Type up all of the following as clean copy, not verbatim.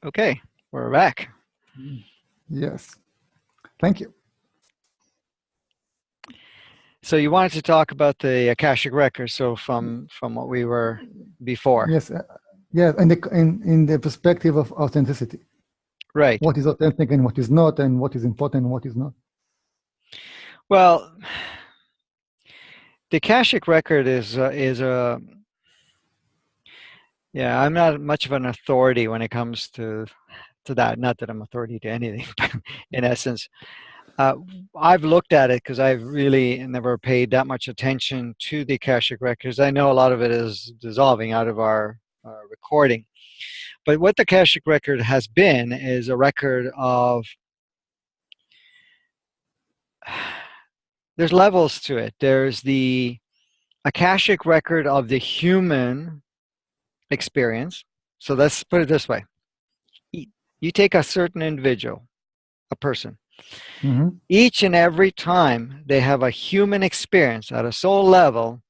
Okay, we're back. Yes. Thank you. So you wanted to talk about the Akashic records, so from what we were before. Yes. Yes. And in the perspective of authenticity, Right. what is authentic and what is not, and what is important and what is not. Well, the Akashic record is a yeah. I'm not much of an authority when it comes to that. Not that I'm authority to anything, but in essence, I've looked at it because I've really never paid that much attention to the Akashic records. I know a lot of it is dissolving out of our recording. But what the Akashic record has been is a record of, there's levels to it. There's the Akashic record of the human experience. So let's put it this way. You take a certain individual, a person. Mm-hmm. Each and every time they have a human experience at a soul level,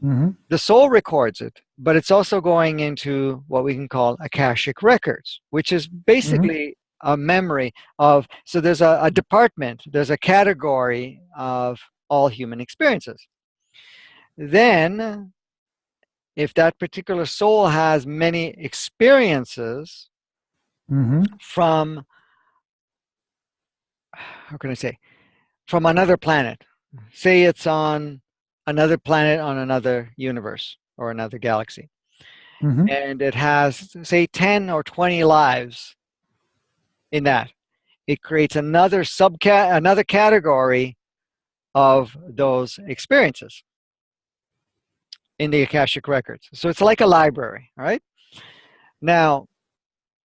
Mm-hmm. the soul records it, but it's also going into what we can call Akashic records, which is basically a memory of, so there's a department, there's a category of all human experiences. Then, if that particular soul has many experiences Mm-hmm. from, how can I say, from another planet, say it's on another planet on another universe or another galaxy, Mm-hmm. and it has, say, 10 or 20 lives in that, it creates another another category of those experiences in the Akashic records. So it's like a library, all right? Now,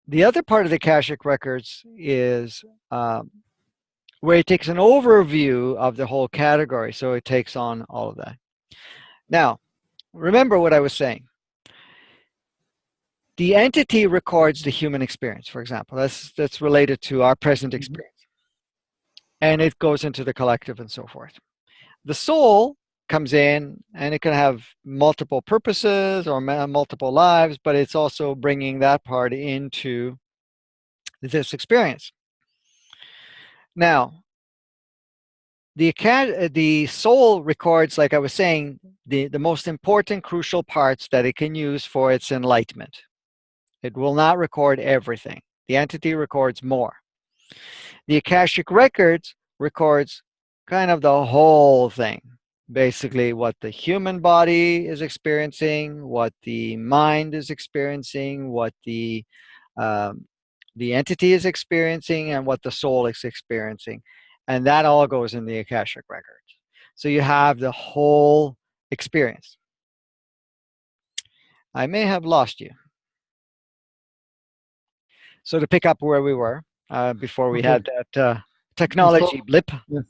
the other part of the Akashic records is where it takes an overview of the whole category. So it takes on all of that. Now, remember what I was saying. The entity records the human experience, for example. That's related to our present experience. And it goes into the collective and so forth. The soul comes in and it can have multiple purposes or multiple lives, but it's also bringing that part into this experience. Now, the soul records, like I was saying, the most important crucial parts that it can use for its enlightenment. It will not record everything. The entity records more. The Akashic records records kind of the whole thing. Basically, what the human body is experiencing, what the mind is experiencing, what the entity is experiencing, and what the soul is experiencing. And that all goes in the Akashic records. So you have the whole experience. I may have lost you. So to pick up where we were before we had that technology blip. Yes.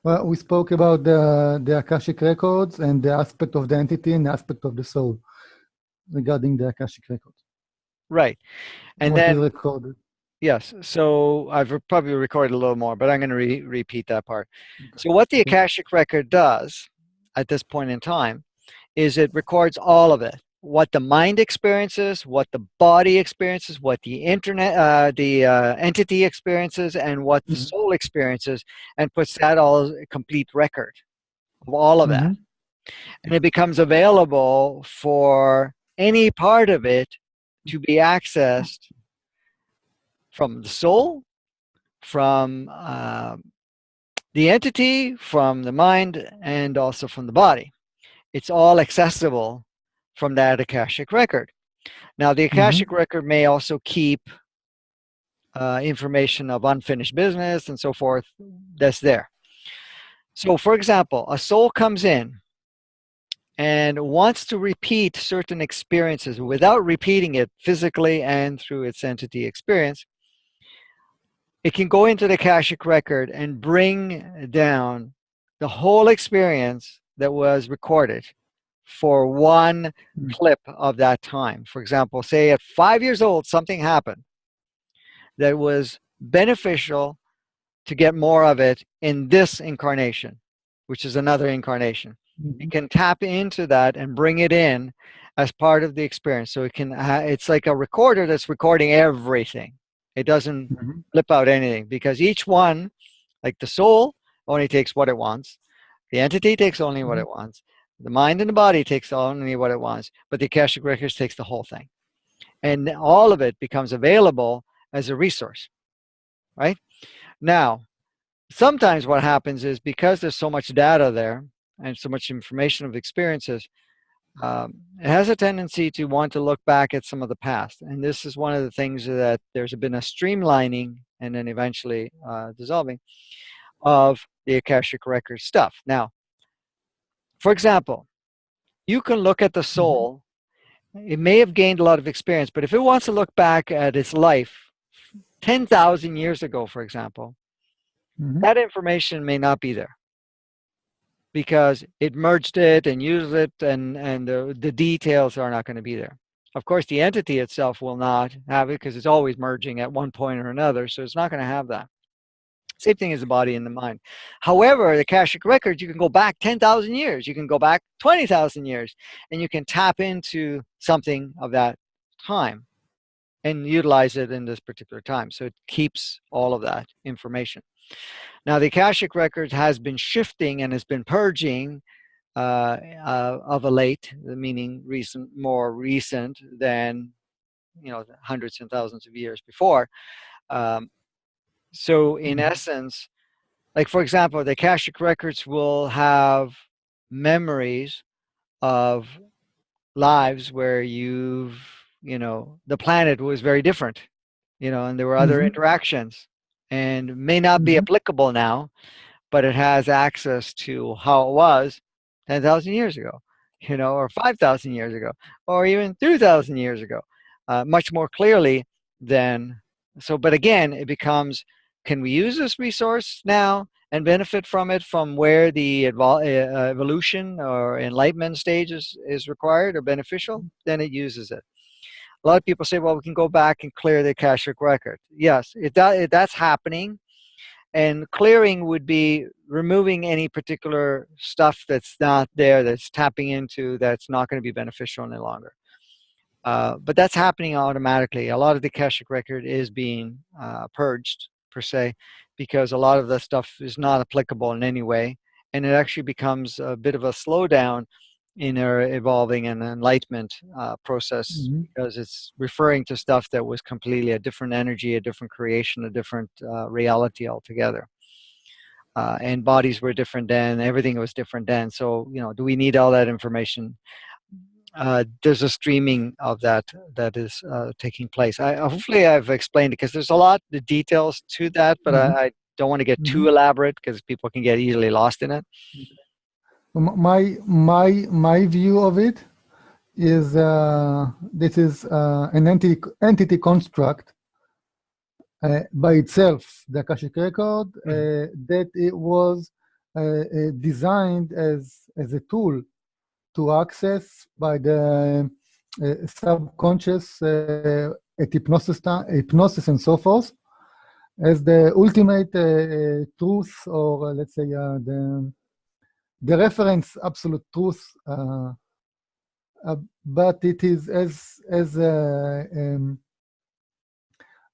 Well, we spoke about the Akashic records and the aspect of the entity and the aspect of the soul regarding the Akashic records. Right. And what then is recorded. Yes, so I've probably recorded a little more, but I'm going to repeat that part. So what the Akashic record does at this point in time is it records all of it. What the mind experiences, what the body experiences, what the entity experiences, and what the soul experiences, and puts that all a complete record of all of that. And it becomes available for any part of it to be accessed from the soul, from the entity, from the mind, and also from the body. It's all accessible from that Akashic record. Now, the Akashic record may also keep information of unfinished business and so forth that's there. So, for example, a soul comes in and wants to repeat certain experiences without repeating it physically and through its entity experience. It can go into the Akashic record and bring down the whole experience that was recorded for one clip of that time. For example, say at 5 years old, something happened that was beneficial to get more of it in this incarnation, which is another incarnation. It can tap into that and bring it in as part of the experience. So it's like a recorder that's recording everything. It doesn't Mm-hmm. flip out anything, because each one, like the soul, only takes what it wants. The entity takes only what it wants. The mind and the body takes only what it wants. But the Akashic Records takes the whole thing. And all of it becomes available as a resource, right? Now, sometimes what happens is, because there's so much data there and so much information of experiences, it has a tendency to want to look back at some of the past. And this is one of the things that there's been a streamlining and then eventually dissolving of the Akashic Record stuff. Now, for example, you can look at the Mm-hmm. soul. It may have gained a lot of experience, but if it wants to look back at its life 10,000 years ago, for example, Mm-hmm. that information may not be there, because it merged it and used it, and the details are not going to be there. Of course, the entity itself will not have it, because it's always merging at one point or another, so it's not going to have that. Same thing as the body and the mind. However, the Akashic Records, you can go back 10,000 years, you can go back 20,000 years, and you can tap into something of that time and utilize it in this particular time. So it keeps all of that information. Now, the Akashic Records has been shifting and has been purging of a late, meaning recent, more recent than, hundreds and thousands of years before. Um, so, in Mm-hmm. essence, like for example, the Akashic Records will have memories of lives where the planet was very different, and there were other Mm-hmm. interactions, and may not be Mm-hmm. applicable now, but it has access to how it was 10,000 years ago, or 5,000 years ago, or even 2,000 years ago, much more clearly than so. But again, it becomes, can we use this resource now and benefit from it from where the evolution or enlightenment stage is required or beneficial? Then it uses it. A lot of people say, well, we can go back and clear the Akashic record. Yes, that's happening, and clearing would be removing any particular stuff that's not there, that's tapping into, that's not going to be beneficial any longer. But that's happening automatically. A lot of the Akashic record is being purged, per se, because a lot of the stuff is not applicable in any way. And it actually becomes a bit of a slowdown in our evolving and enlightenment process, Mm-hmm. because it's referring to stuff that was completely a different energy, a different creation, a different reality altogether. And bodies were different then, everything was different then. So, do we need all that information? There's a streaming of that is taking place. Hopefully I've explained it, because there's a lot of details to that, but Mm-hmm. I don't want to get Mm-hmm. too elaborate, because people can get easily lost in it. My view of it is this is an entity construct by itself, the Akashic record, Mhm. that it was designed as a tool to access by the subconscious at hypnosis and so forth, as the ultimate truth, or let's say the reference absolute truth. But it is as I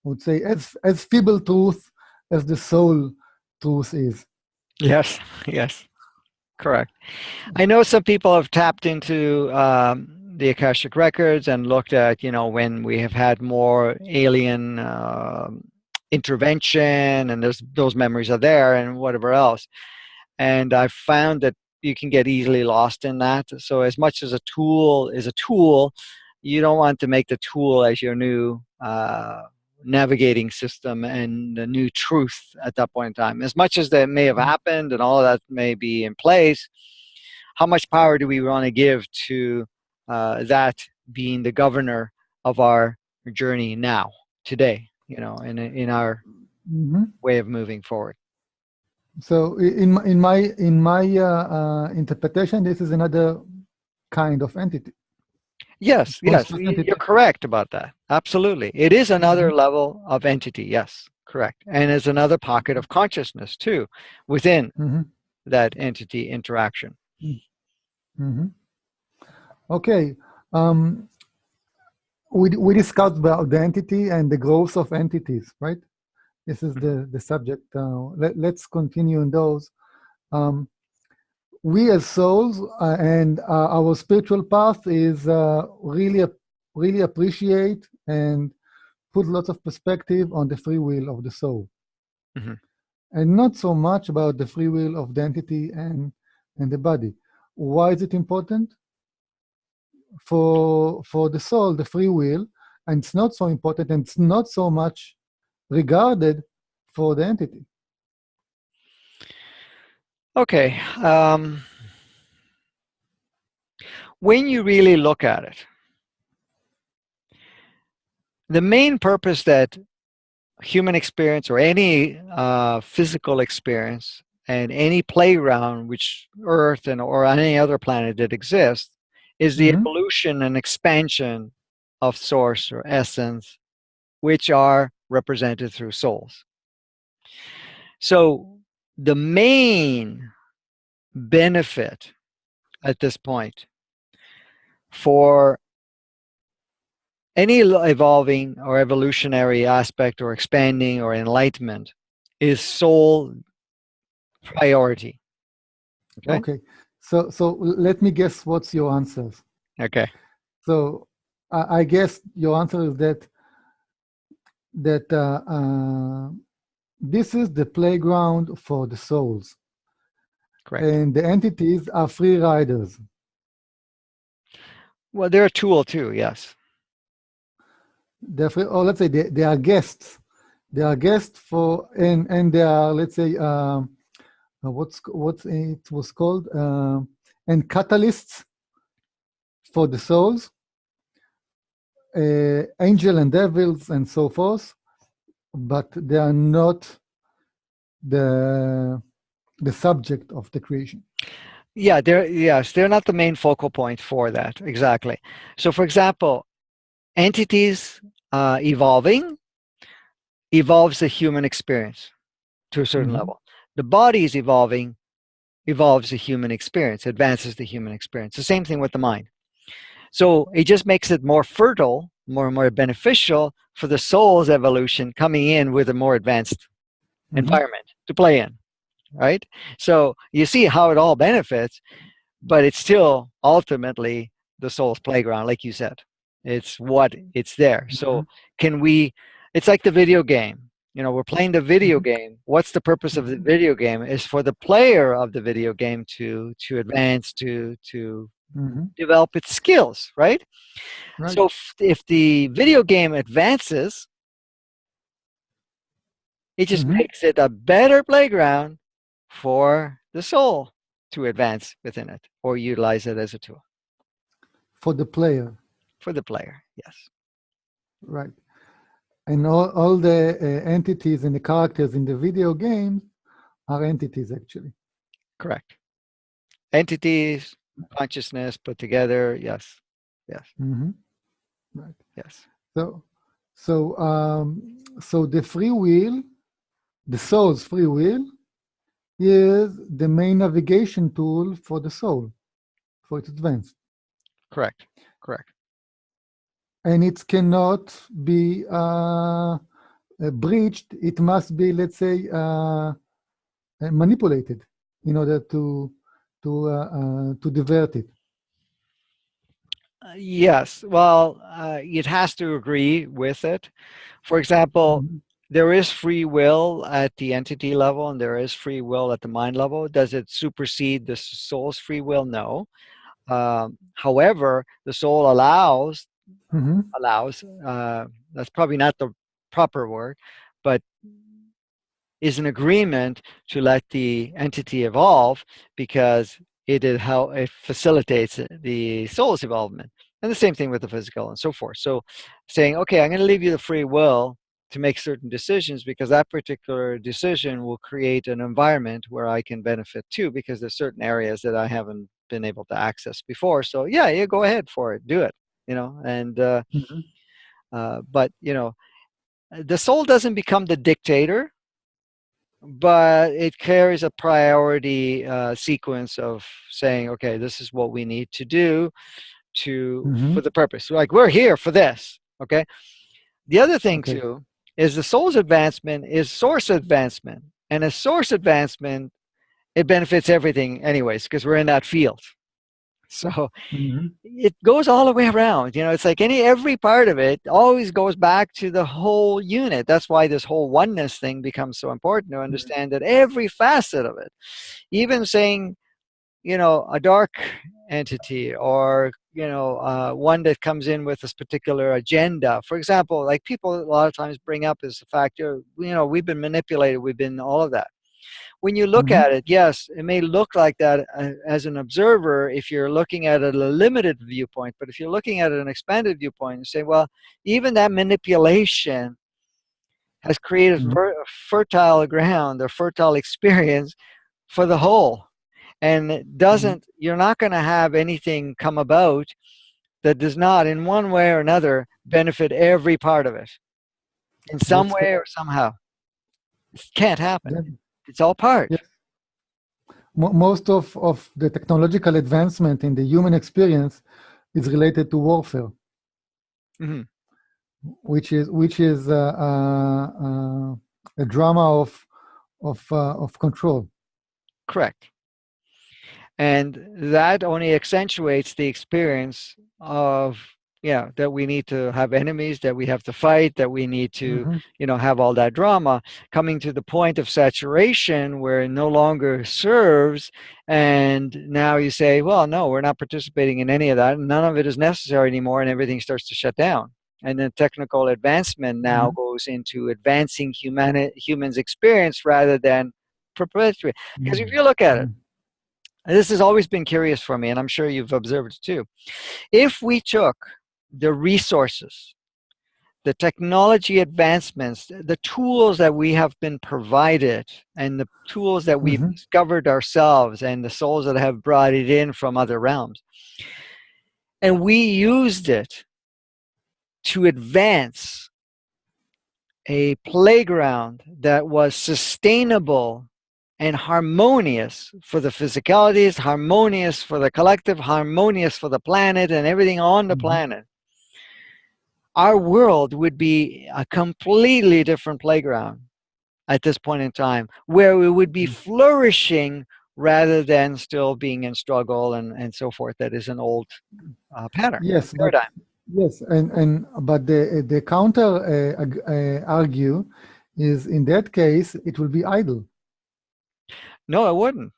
would say as feeble truth as the soul truth is. Yes, yes, correct. I know some people have tapped into the Akashic records and looked at, when we have had more alien intervention, and those memories are there, and whatever else. And I've found that you can get easily lost in that. So as much as a tool is a tool, you don't want to make the tool as your new navigating system and the new truth at that point in time. As much as that may have happened and all of that may be in place, how much power do we want to give to that being the governor of our journey now, today, in our Mhm. way of moving forward? So in my interpretation, this is another kind of entity, Yes, yes, construct you're entity. correct about that. Absolutely. It is another Mhm. level of entity. Yes, correct. And is another pocket of consciousness too within Mhm. that entity interaction. Mhm. Okay. Um, we discussed the identity and the growth of entities, right? This is the subject. Let's continue in those. Um, we as souls and our spiritual path is really appreciate and put lots of perspective on the free will of the soul, Mm-hmm. and not so much about the free will of the entity and the body. Why is it important? For the soul, the free will, and it's not so important, and it's not so much regarded for the entity. Okay. When you really look at it, the main purpose that human experience or any physical experience and any playground which Earth and or any other planet that exists is the Mm-hmm. evolution and expansion of source or essence, which are represented through souls. So the main benefit at this point for any evolving or evolutionary aspect or expanding or enlightenment is soul priority. Okay. Okay, so let me guess what's your answers. Okay. So I guess your answer is that this is the playground for the souls, Correct. and the entities are free riders. Well, they're a tool too. Yes. They're free, or let's say they are guests. They are guests for and they are, let's say, what's it was called, and catalysts for the souls, angel and devils and so forth, but they are not the the subject of the creation. Yeah. They're not the main focal point for that. Exactly. So, for example, entities evolving evolves the human experience to a certain Mm-hmm. level. The body is evolving evolves the human experience, advances the human experience. The same thing with the mind. So it just makes it more fertile, more beneficial for the soul's evolution coming in with a more advanced Mm-hmm. environment to play in, right? So you see how it all benefits, but it's still ultimately the soul's playground, like you said. It's there. Mm-hmm. So can we? It's like the video game. We're playing the video Mm-hmm. game. What's the purpose of the video game? Is for the player of the video game to advance, to Mm-hmm. develop its skills, right? Right. So if the video game advances, it just Mm-hmm. makes it a better playground for the soul to advance within it or utilize it as a tool For the player, for the player. Yes, right? And all the entities and the characters in the video games are entities actually. correct. Entities, consciousness put together. Yes, yes, Mm-hmm. Right. yes. So, so the free will, the soul's free will, is the main navigation tool for the soul, for its advance. Correct, correct. And it cannot be breached. It must be, let's say, manipulated in order to divert it. Yes, well, it has to agree with it. For example, Mhm. there is free will at the entity level and there is free will at the mind level. Does it supersede the soul's free will? No. However, the soul Mhm. allows, that's probably not the proper word, but is an agreement to let the entity evolve because it is how it facilitates the soul's involvement. And the same thing with the physical and so forth. So saying, okay, I'm going to leave you the free will to make certain decisions because that particular decision will create an environment where I can benefit too because there's certain areas that I haven't been able to access before. So yeah, go ahead for it, do it, and Mhm. but the soul doesn't become the dictator, but it carries a priority sequence of saying, okay, this is what we need to do for the purpose. Like, we're here for this. Okay. The other thing Okay. too is the soul's advancement is source advancement, and a source advancement, it benefits everything anyways because we're in that field. So Mm-hmm. it goes all the way around. It's like every part of it always goes back to the whole unit. That's why this whole oneness thing becomes so important, to understand that every facet of it, even saying, a dark entity, or one that comes in with this particular agenda. For example, like people a lot of times bring up is the fact, we've been manipulated, we've been all of that. When you look Mm-hmm. at it, yes, it may look like that as an observer if you're looking at it at a limited viewpoint. But if you're looking at it an expanded viewpoint, you say, well, even that manipulation has created Mm-hmm. fertile ground or fertile experience for the whole. And it Mm-hmm. doesn't, you're not going to have anything come about that does not, in one way or another, benefit every part of it in some That's way correct. or somehow. It can't happen. Yeah. It's all part. Yes. Most of the technological advancement in the human experience is related to warfare, Hmm. which is a drama of control. Correct. And that only accentuates the experience of, yeah, that we need to have enemies, that we have to fight, that we need to, Mm-hmm. have all that drama, coming to the point of saturation where it no longer serves. And now you say, well, no, we're not participating in any of that. None of it is necessary anymore. And everything starts to shut down. And then technical advancement now Mm-hmm. goes into advancing humans' experience rather than perpetuate. Because if you look at it, Mm-hmm. this has always been curious for me, and I'm sure you've observed it too. If we took the resources, the technology advancements, the tools that we have been provided, and the tools that we've Mm-hmm. discovered ourselves, and the souls that have brought it in from other realms, and we used it to advance a playground that was sustainable and harmonious for the physicalities, harmonious for the collective, harmonious for the planet and everything on the Mm-hmm. planet, our world would be a completely different playground at this point in time, where we would be flourishing rather than still being in struggle and so forth. That is an old pattern, Yes, but paradigm. yes, and but the counter argue is in that case it will be idle. No, it wouldn't,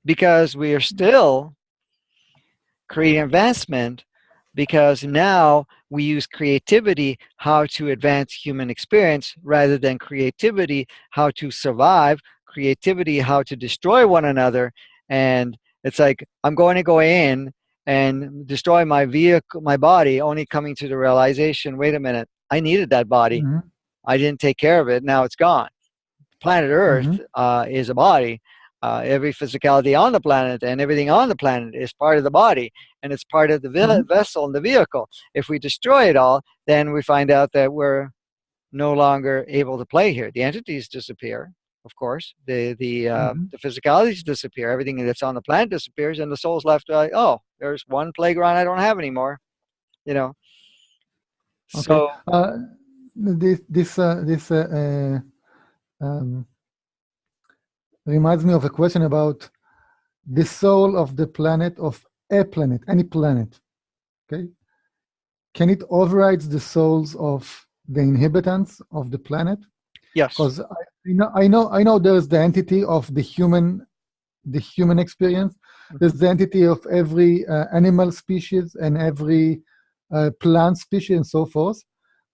because we are still creating advancement, because now we use creativity how to advance human experience rather than creativity how to survive, creativity how to destroy one another. And it's like, I'm going to go in and destroy my vehicle, my body, only coming to the realization, wait a minute, I needed that body, Mm-hmm. I didn't take care of it, now it's gone. Planet Mm-hmm. Earth is a body. Every physicality on the planet and everything on the planet is part of the body, and it's part of the Mm-hmm. vessel and the vehicle. If we destroy it all, then we find out that we're no longer able to play here. The entities disappear, of course. Mm-hmm. The physicalities disappear. Everything that's on the planet disappears, and the soul's left like, oh, there's one playground I don't have anymore. You know. Okay. So This um, reminds me of a question about the soul of the planet, of a planet, any planet. Okay, can it override the souls of the inhabitants of the planet? yes. Because I know there's the entity of the human experience. Mhm. There's the entity of every animal species and every plant species and so forth.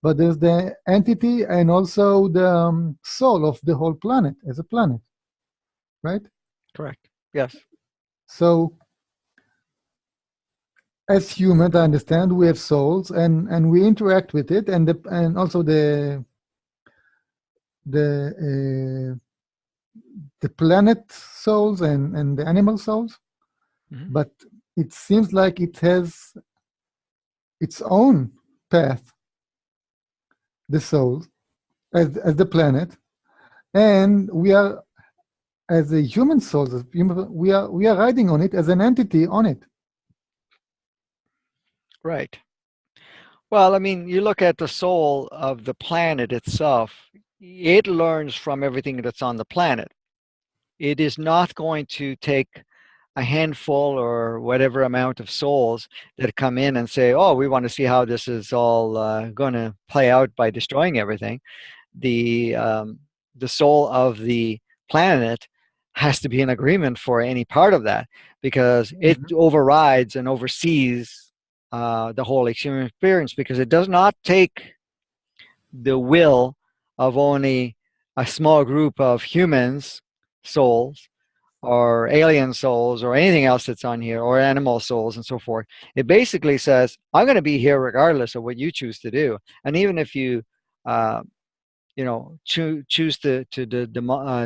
But there's the entity and also the soul of the whole planet as a planet, right? Correct. Yes. So as humans, I understand we have souls and we interact with it, and also the the planet souls and the animal souls. Hmm. But it seems like it has its own path, the soul, as the planet, and we are as a human souls, we are riding on it as an entity on it. Right. Well, I mean, you look at the soul of the planet itself, it learns from everything that's on the planet. It is not going to take a handful or whatever amount of souls that come in and say, "Oh, we want to see how this is all going to play out by destroying everything." The um, the soul of the planet has to be in agreement for any part of that because it Mhm. overrides and oversees the whole human experience because it does not take the will of only a small group of humans souls or alien souls or anything else that's on here or animal souls and so forth. It basically says I'm going to be here regardless of what you choose to do, and even if you uh, choose to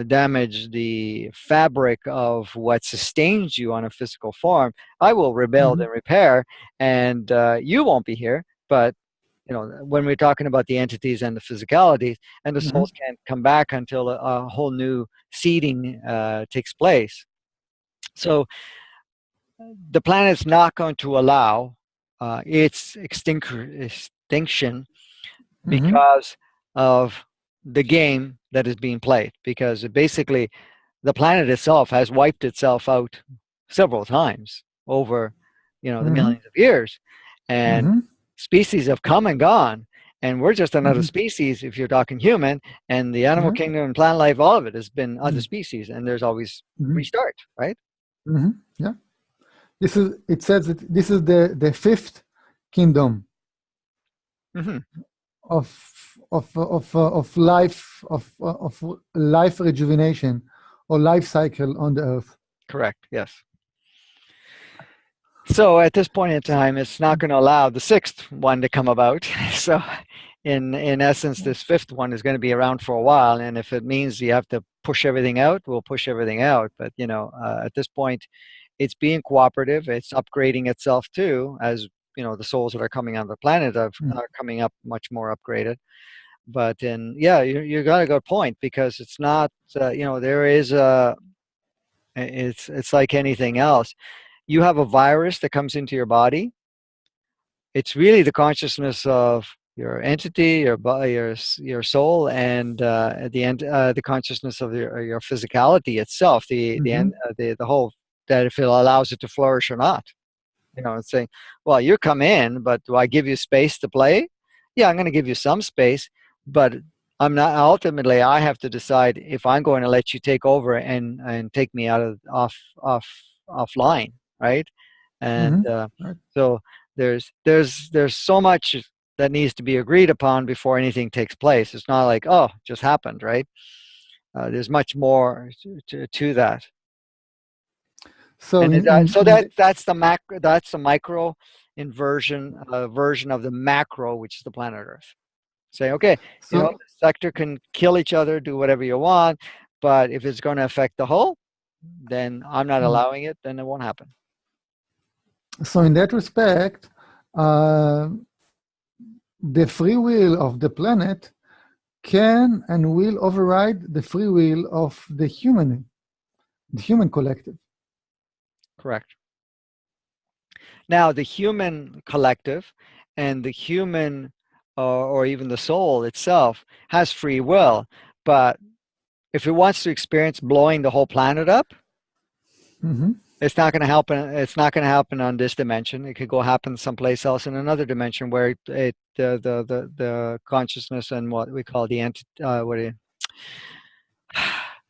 damage the fabric of what sustains you on a physical form, I will rebuild Mhm. and repair, and you won't be here. But when we're talking about the entities and the physicalities, and the Mhm. souls can't come back until a whole new seeding takes place. So the planet's not going to allow its extinction Mhm. because of the game that is being played. Because basically, the planet itself has wiped itself out several times over, the Mhm. millions of years, and Mhm. species have come and gone. And we're just another Mhm. species if you're talking human, and the animal Yeah. kingdom and plant life, all of it has been other Mhm. species, and there's always Mhm. restart, right? Yeah. This is. It says that this is the fifth kingdom Hmm. of life of life rejuvenation or life cycle on the earth. Correct. Yes. So at this point in time, it's not going to allow the sixth one to come about. So, in essence, this fifth one is going to be around for a while. And if it means you have to push everything out, we'll push everything out. But at this point, it's being cooperative. It's upgrading itself too, as the souls that are coming on the planet are coming up much more upgraded. But yeah, you got a good point because it's not. There is a. It's like anything else. You have a virus that comes into your body. It's really the consciousness of your entity, your body, your soul, and at the end, the consciousness of your physicality itself. Mhm. The whole that if it allows it to flourish or not. It's saying, well, you come in, but do I give you space to play? Yeah, I'm going to give you some space, but I'm not. Ultimately, I have to decide if I'm going to let you take over and take me out of offline, right? And Right. so there's so much that needs to be agreed upon before anything takes place. It's not like, oh, it just happened, right? There's much more to that. So And so in that's the macro, that's the micro inversion version of the macro, which is the planet Earth. Say, okay, so the sector can kill each other, do whatever you want, but if it's going to affect the whole, then I'm not mm, allowing it. Then it won't happen. so in that respect, uh, the free will of the planet can and will override the free will of the human collective. Correct. Now, the human collective and the human, or even the soul itself, has free will, but if it wants to experience blowing the whole planet up, Mhm. it's not going to happen. It's not going to happen on this dimension. It could go happen someplace else in another dimension where the consciousness and what we call the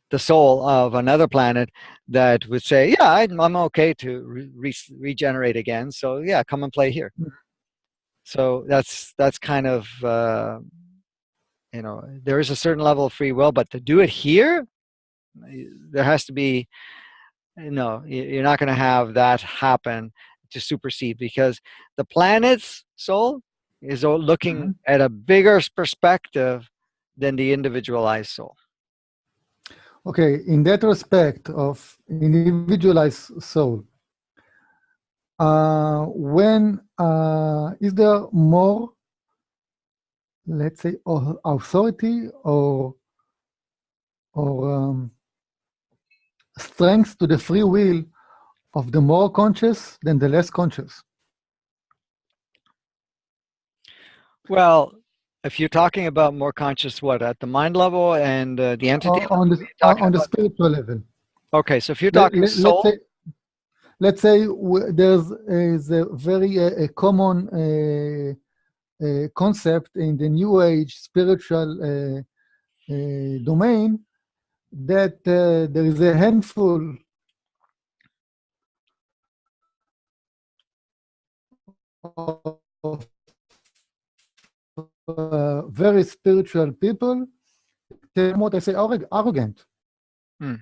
the soul of another planet that would say, yeah, I'm okay to regenerate again. So yeah, come and play here. So that's kind of there is a certain level of free will, but to do it here, there has to be. No, you're not going to have that happen to supersede because the planet's soul is looking Mhm. at a bigger perspective than the individualized soul. Okay, in that respect of individualized soul, when is there more, let's say, authority or strength to the free will of the more conscious than the less conscious? Well, if you're talking about more conscious, what, at the mind level and the entity on level, the you're talking on the about. spiritual level. Okay, so if you're Let, talking let, let's soul, say there's is a very a common concept in the New Age spiritual domain that there is a handful of very spiritual people, what I say, arrogant. mm,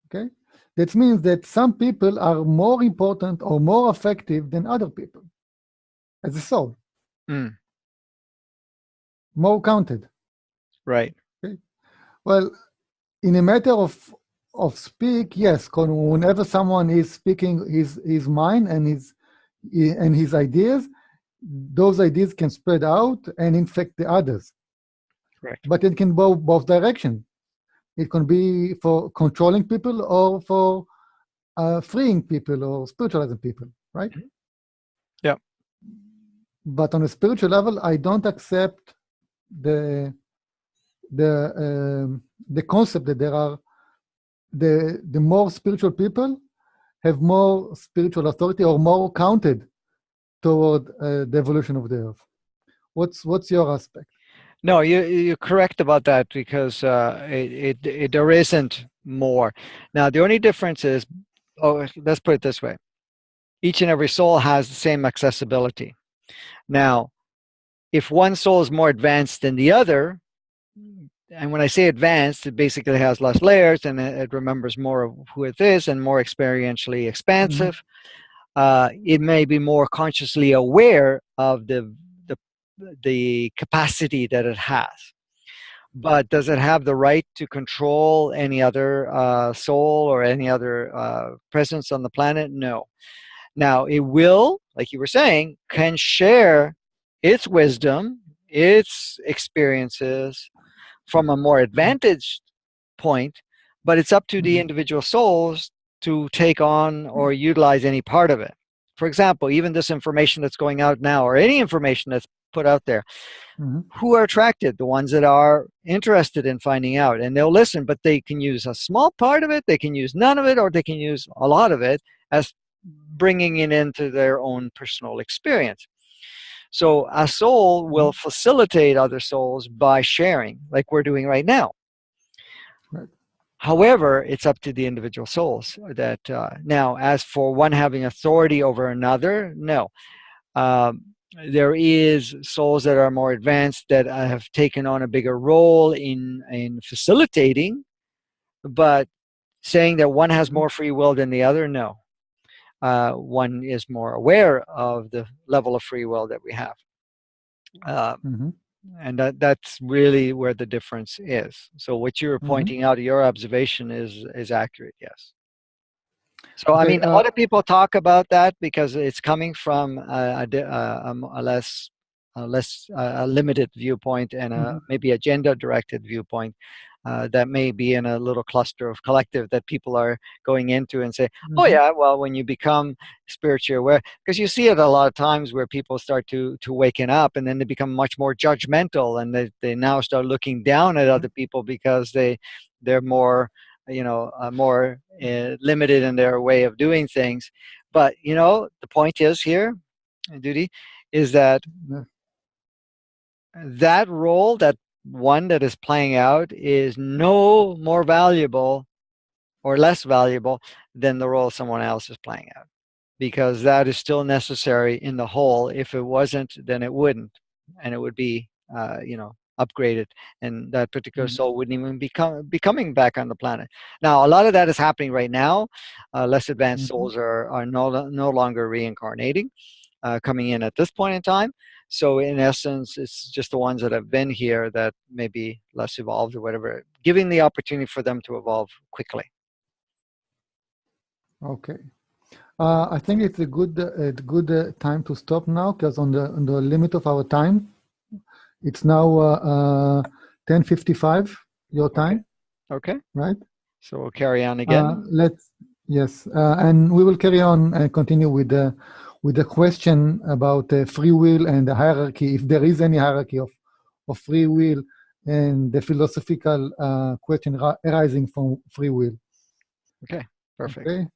Okay, that means that some people are more important or more effective than other people as a soul, mm, more counted. right, Okay, well, in a matter of speak, yes, whenever someone is speaking his mind and his ideas, those ideas can spread out and infect the others. correct. But it can go both directions. It can be for controlling people or for freeing people or spiritualizing people, right? Mhm. Yeah. But on a spiritual level, I don't accept the the concept that there are the more spiritual people have more spiritual authority or more counted toward the evolution of the earth. What's your aspect? No, you're correct about that because there isn't more. Now, the only difference is, oh, let's put it this way: each and every soul has the same accessibility. Now, if one soul is more advanced than the other, and when I say advanced, it basically has less layers and it remembers more of who it is and more experientially Mm-hmm. expansive. It may be more consciously aware of the the capacity that it has. But does it have the right to control any other soul or any other presence on the planet? No. Now, it will, like you were saying, can share its wisdom, its experiences from a more advantaged point, but it's up to the Mm-hmm. individual souls to take on or utilize any part of it. For example, even this information that's going out now, or any information that's put out there, Mm-hmm. who are attracted? The ones that are interested in finding out, and they'll listen, but they can use a small part of it, they can use none of it, or they can use a lot of it as bringing it into their own personal experience. So a soul will facilitate other souls by sharing, like we're doing right now. Right. However, it's up to the individual souls that now, as for one having authority over another, no. Um, there is souls that are more advanced that have taken on a bigger role in facilitating, but saying that one has Mm-hmm. more free will than the other, no. One is more aware of the level of free will that we have. Uh, Mm-hmm. and that's really where the difference is. So what you're Mm-hmm. pointing out, your observation is accurate, yes. So I Okay. mean, a lot of people talk about that because it's coming from a less a limited viewpoint and Mm-hmm. maybe a gender directed viewpoint that may be in a little cluster of collective that people are going into and say, oh Mm-hmm. yeah, well, when you become spiritually aware, because you see it a lot of times where people start to waken up and then they become much more judgmental and they now start looking down at other people because they're more more limited in their way of doing things. But the point is here, duty, is that Yeah. that role, that one that is playing out, is no more valuable or less valuable than the role someone else is playing out, because that is still necessary in the whole. If it wasn't, then it wouldn't, and it would be upgraded, and that particular Mm-hmm. soul wouldn't even be coming back on the planet. Now, a lot of that is happening right now. Less advanced Mm-hmm. souls are no longer reincarnating, coming in at this point in time. So in essence, it's just the ones that have been here that may be less evolved or whatever, giving the opportunity for them to evolve quickly. Okay. I think it's a good time to stop now because on the limit of our time, it's now 10:55 your Okay. time, Okay. right? So we'll carry on again. Let's yes, and we will carry on and continue with a question about free will and the hierarchy, if there is any hierarchy of free will, and the philosophical question arising from free will. Okay, perfect. Okay.